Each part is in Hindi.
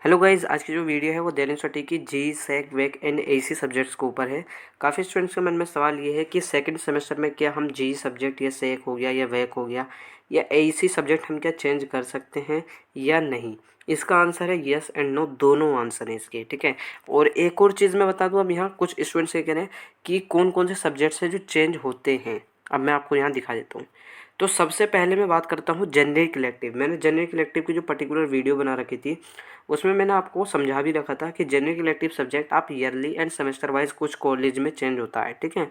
हेलो गाइस, आज की जो वीडियो है वो दैनिक स्टडी की जी सेक वेक एंड एसी सब्जेक्ट्स के ऊपर है। काफ़ी स्टूडेंट्स के मन में सवाल ये है कि सेकंड सेमेस्टर में क्या हम जी सब्जेक्ट या सेक हो गया या वेक हो गया या एसी सब्जेक्ट हम क्या चेंज कर सकते हैं या नहीं। इसका आंसर है यस एंड नो, दोनों आंसर हैं इसके। ठीक है, और एक और चीज़ मैं बता दूं, अब यहाँ कुछ स्टूडेंट्स ये कह रहे हैं कि कौन कौन से सब्जेक्ट्स हैं जो चेंज होते हैं। अब मैं आपको यहाँ दिखा देता हूँ। तो सबसे पहले मैं बात करता हूँ जेनरिक इलेक्टिव। मैंने जेनरिक इलेक्टिव की जो पर्टिकुलर वीडियो बना रखी थी उसमें मैंने आपको समझा भी रखा था कि जेनरिक इलेक्टिव सब्जेक्ट आप ईयरली एंड सेमेस्टर वाइज कुछ कॉलेज में चेंज होता है। ठीक है,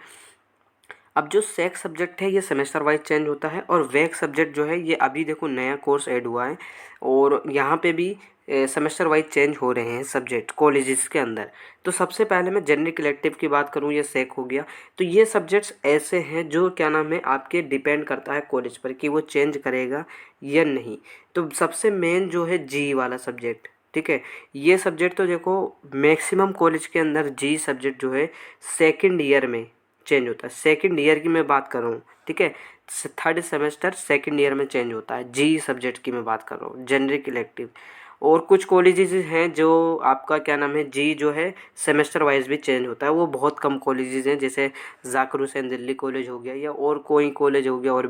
अब जो सेक सब्जेक्ट है ये सेमेस्टर वाइज चेंज होता है, और वेक सब्जेक्ट जो है ये अभी देखो नया कोर्स ऐड हुआ है, और यहाँ पे भी सेमेस्टर वाइज चेंज हो रहे हैं सब्जेक्ट कॉलेजेस के अंदर। तो सबसे पहले मैं जेनरिक इलेक्टिव की बात करूँ, ये सेक हो गया। तो ये सब्जेक्ट्स ऐसे हैं जो क्या नाम है आपके डिपेंड करता है कॉलेज पर कि वो चेंज करेगा या नहीं। तो सबसे मेन जो है जी वाला सब्जेक्ट, ठीक है, ये सब्जेक्ट तो देखो मैक्सिमम कॉलेज के अंदर जी सब्जेक्ट जो है सेकंड ईयर में चेंज होता है। सेकंड ईयर की मैं बात कर रहा हूँ, ठीक है, थर्ड सेमेस्टर सेकंड ईयर में चेंज होता है। जी सब्जेक्ट की मैं बात कर रहा हूँ, जेनरिक इलेक्टिव। और कुछ कॉलेजेस हैं जो आपका क्या नाम है जी जो है सेमेस्टर वाइज भी चेंज होता है। वो बहुत कम कॉलेजेस हैं, जैसे जाकिर हुसैन दिल्ली कॉलेज हो गया या और कोई कॉलेज हो गया। और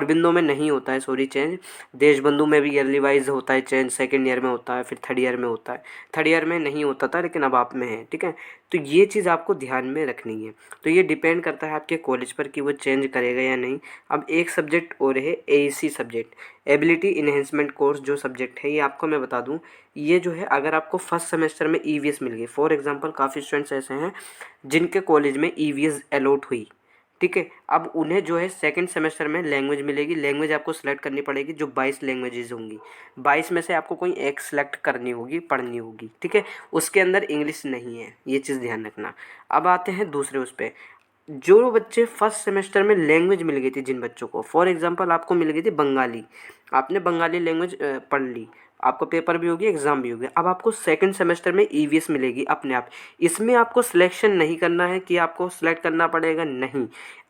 बिंदु में नहीं होता है, सॉरी, चेंज। देशबंधु में भी ईयरली वाइज होता है चेंज, सेकेंड ईयर में होता है, फिर थर्ड ईयर में होता है। थर्ड ईयर में नहीं होता था लेकिन अब आप में है। ठीक है, तो ये चीज़ आपको ध्यान में रखनी है। तो ये डिपेंड करता है आपके कॉलेज पर कि वो चेंज करेगा या नहीं। अब एक सब्जेक्ट और है AC subject, ability enhancement course. जो सब्जेक्ट है ये आपको मैं बता दूं, ये जो है अगर आपको फर्स्ट सेमेस्टर में ईवीएस मिल गई, फॉर एग्जांपल काफ़ी स्टूडेंट्स ऐसे हैं जिनके कॉलेज में ईवीएस अलॉट हुई, ठीक है, अब उन्हें जो है सेकंड सेमेस्टर में लैंग्वेज मिलेगी। लैंग्वेज आपको सेलेक्ट करनी पड़ेगी, जो 22 लैंग्वेजेज होंगी। 22 में से आपको कोई एक सेलेक्ट करनी होगी, पढ़नी होगी। ठीक है, उसके अंदर इंग्लिश नहीं है, ये चीज़ ध्यान रखना। अब आते हैं दूसरे उस पर। जो बच्चे फर्स्ट सेमेस्टर में लैंग्वेज मिल गई थी, जिन बच्चों को फॉर एग्जांपल आपको मिल गई थी बंगाली, आपने बंगाली लैंग्वेज पढ़ ली, आपको पेपर भी हो गया, एग्ज़ाम भी हो गया। अब आपको सेकंड सेमेस्टर में ईवीएस मिलेगी अपने आप। इसमें आपको सिलेक्शन नहीं करना है कि आपको सिलेक्ट करना पड़ेगा, नहीं।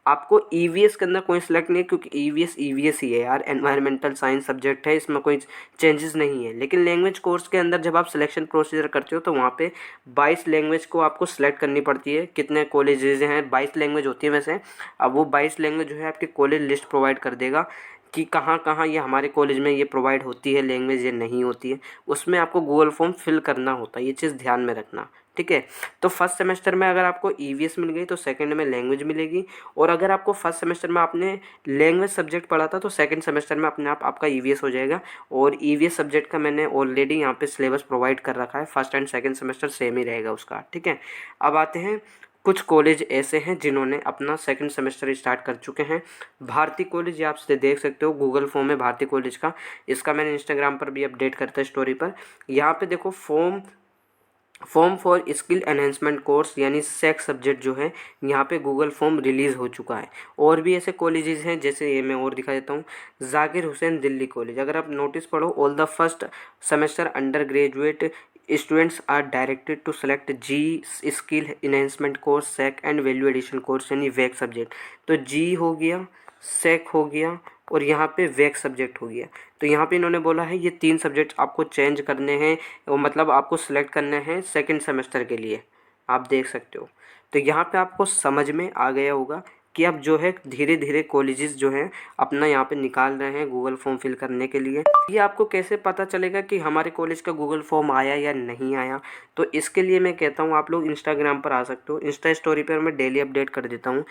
आपको ईवीएस के अंदर कोई सिलेक्ट नहीं है, क्योंकि ईवीएस ईवीएस ही है यार, एनवायरमेंटल साइंस सब्जेक्ट है, इसमें कोई चेंजेस नहीं है। लेकिन लैंग्वेज कोर्स के अंदर जब आप सिलेक्शन प्रोसीजर करते हो तो वहाँ पे 22 लैंग्वेज को आपको सिलेक्ट करनी पड़ती है। कितने कॉलेजेस हैं, 22 लैंग्वेज होती है वैसे। अब वो 22 लैंग्वेज जो है आपके कॉलेज लिस्ट प्रोवाइड कर देगा कि कहाँ कहाँ ये हमारे कॉलेज में ये प्रोवाइड होती है लैंग्वेज, ये नहीं होती है। उसमें आपको गूगल फॉर्म फिल करना होता है, ये चीज़ ध्यान में रखना। ठीक है, तो फर्स्ट सेमेस्टर में अगर आपको ईवीएस मिल गई तो सेकंड में लैंग्वेज मिलेगी। और अगर आपको फर्स्ट सेमेस्टर में आपने लैंग्वेज सब्जेक्ट पढ़ा था तो सेकंड सेमेस्टर में अपने आप आपका ईवीएस हो जाएगा। और ईवीएस सब्जेक्ट का मैंने ऑलरेडी यहाँ पे सिलेबस प्रोवाइड कर रखा है, first and second semester same ही रहेगा उसका। ठीक है, अब आते हैं कुछ कॉलेज ऐसे हैं जिन्होंने अपना सेकंड सेमेस्टर स्टार्ट कर चुके हैं। भारती कॉलेज, ये आप देख सकते हो, गूगल फॉर्म है भारती कॉलेज का। इसका मैंने इंस्टाग्राम पर भी अपडेट करता है स्टोरी पर। यहाँ पे देखो form for skill enhancement course यानी सेक सब्जेक्ट जो है, यहाँ पे गूगल फॉर्म रिलीज़ हो चुका है। और भी ऐसे कॉलेजेस हैं, जैसे ये मैं और दिखा देता हूँ, जाकिर हुसैन दिल्ली कॉलेज। अगर आप नोटिस पढ़ो, all the first semester undergraduate students are directed to select the skill enhancement course SEC and value addition course यानी वेक सब्जेक्ट। तो जी हो गया, सेक हो गया, और यहाँ पे वेक सब्जेक्ट हो गया। तो यहाँ पे इन्होंने बोला है ये 3 सब्जेक्ट आपको चेंज करने हैं, वो मतलब आपको सिलेक्ट करने हैं सेकंड सेमेस्टर के लिए। आप देख सकते हो। तो यहाँ पे आपको समझ में आ गया होगा कि अब जो है धीरे धीरे कॉलेजेस जो हैं अपना यहाँ पे निकाल रहे हैं गूगल फॉर्म फिल करने के लिए। ये आपको कैसे पता चलेगा कि हमारे कॉलेज का गूगल फॉर्म आया या नहीं आया? तो इसके लिए मैं कहता हूँ आप लोग इंस्टाग्राम पर आ सकते हो, इंस्टा स्टोरी पर मैं डेली अपडेट कर देता हूँ।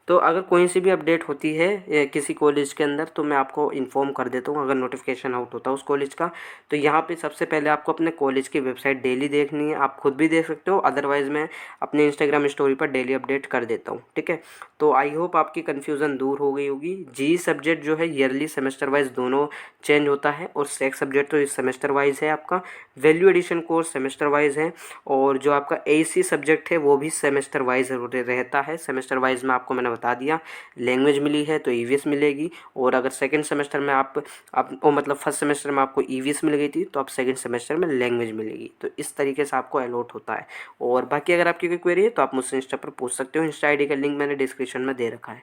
तो अगर कोई सी भी अपडेट होती है किसी कॉलेज के अंदर तो मैं आपको इन्फॉर्म कर देता हूँ, अगर नोटिफिकेशन आउट होता है उस कॉलेज का। तो यहाँ पे सबसे पहले आपको अपने कॉलेज की वेबसाइट डेली देखनी है, आप खुद भी देख सकते हो, अदरवाइज़ मैं अपने इंस्टाग्राम स्टोरी पर डेली अपडेट कर देता हूँ। ठीक है, तो आई होप आपकी कन्फ्यूज़न दूर हो गई होगी। जी सब्जेक्ट जो है ईयरली सेमेस्टर वाइज दोनों चेंज होता है, और सेक सब्जेक्ट तो इस सेमेस्टर वाइज है आपका। Value addition course semester wise है, और जो आपका एसी सब्जेक्ट है वो भी सेमेस्टर वाइज रहता है। सेमेस्टर वाइज में आपको मैंने बता दिया, लैंग्वेज मिली है तो ईवीएस मिलेगी। और अगर सेकंड सेमेस्टर में आप मतलब फर्स्ट सेमेस्टर में आपको ईवीएस मिल गई थी तो आप सेकंड सेमेस्टर में लैंग्वेज मिलेगी। तो इस तरीके से आपको अलॉट होता है। और बाकी अगर आपकी कोई क्वेरी है तो आप मुझसे इंस्टा पर पूछ सकते हो। इंस्टा आईडी का लिंक मैंने डिस्क्रिप्शन में दे रखा है।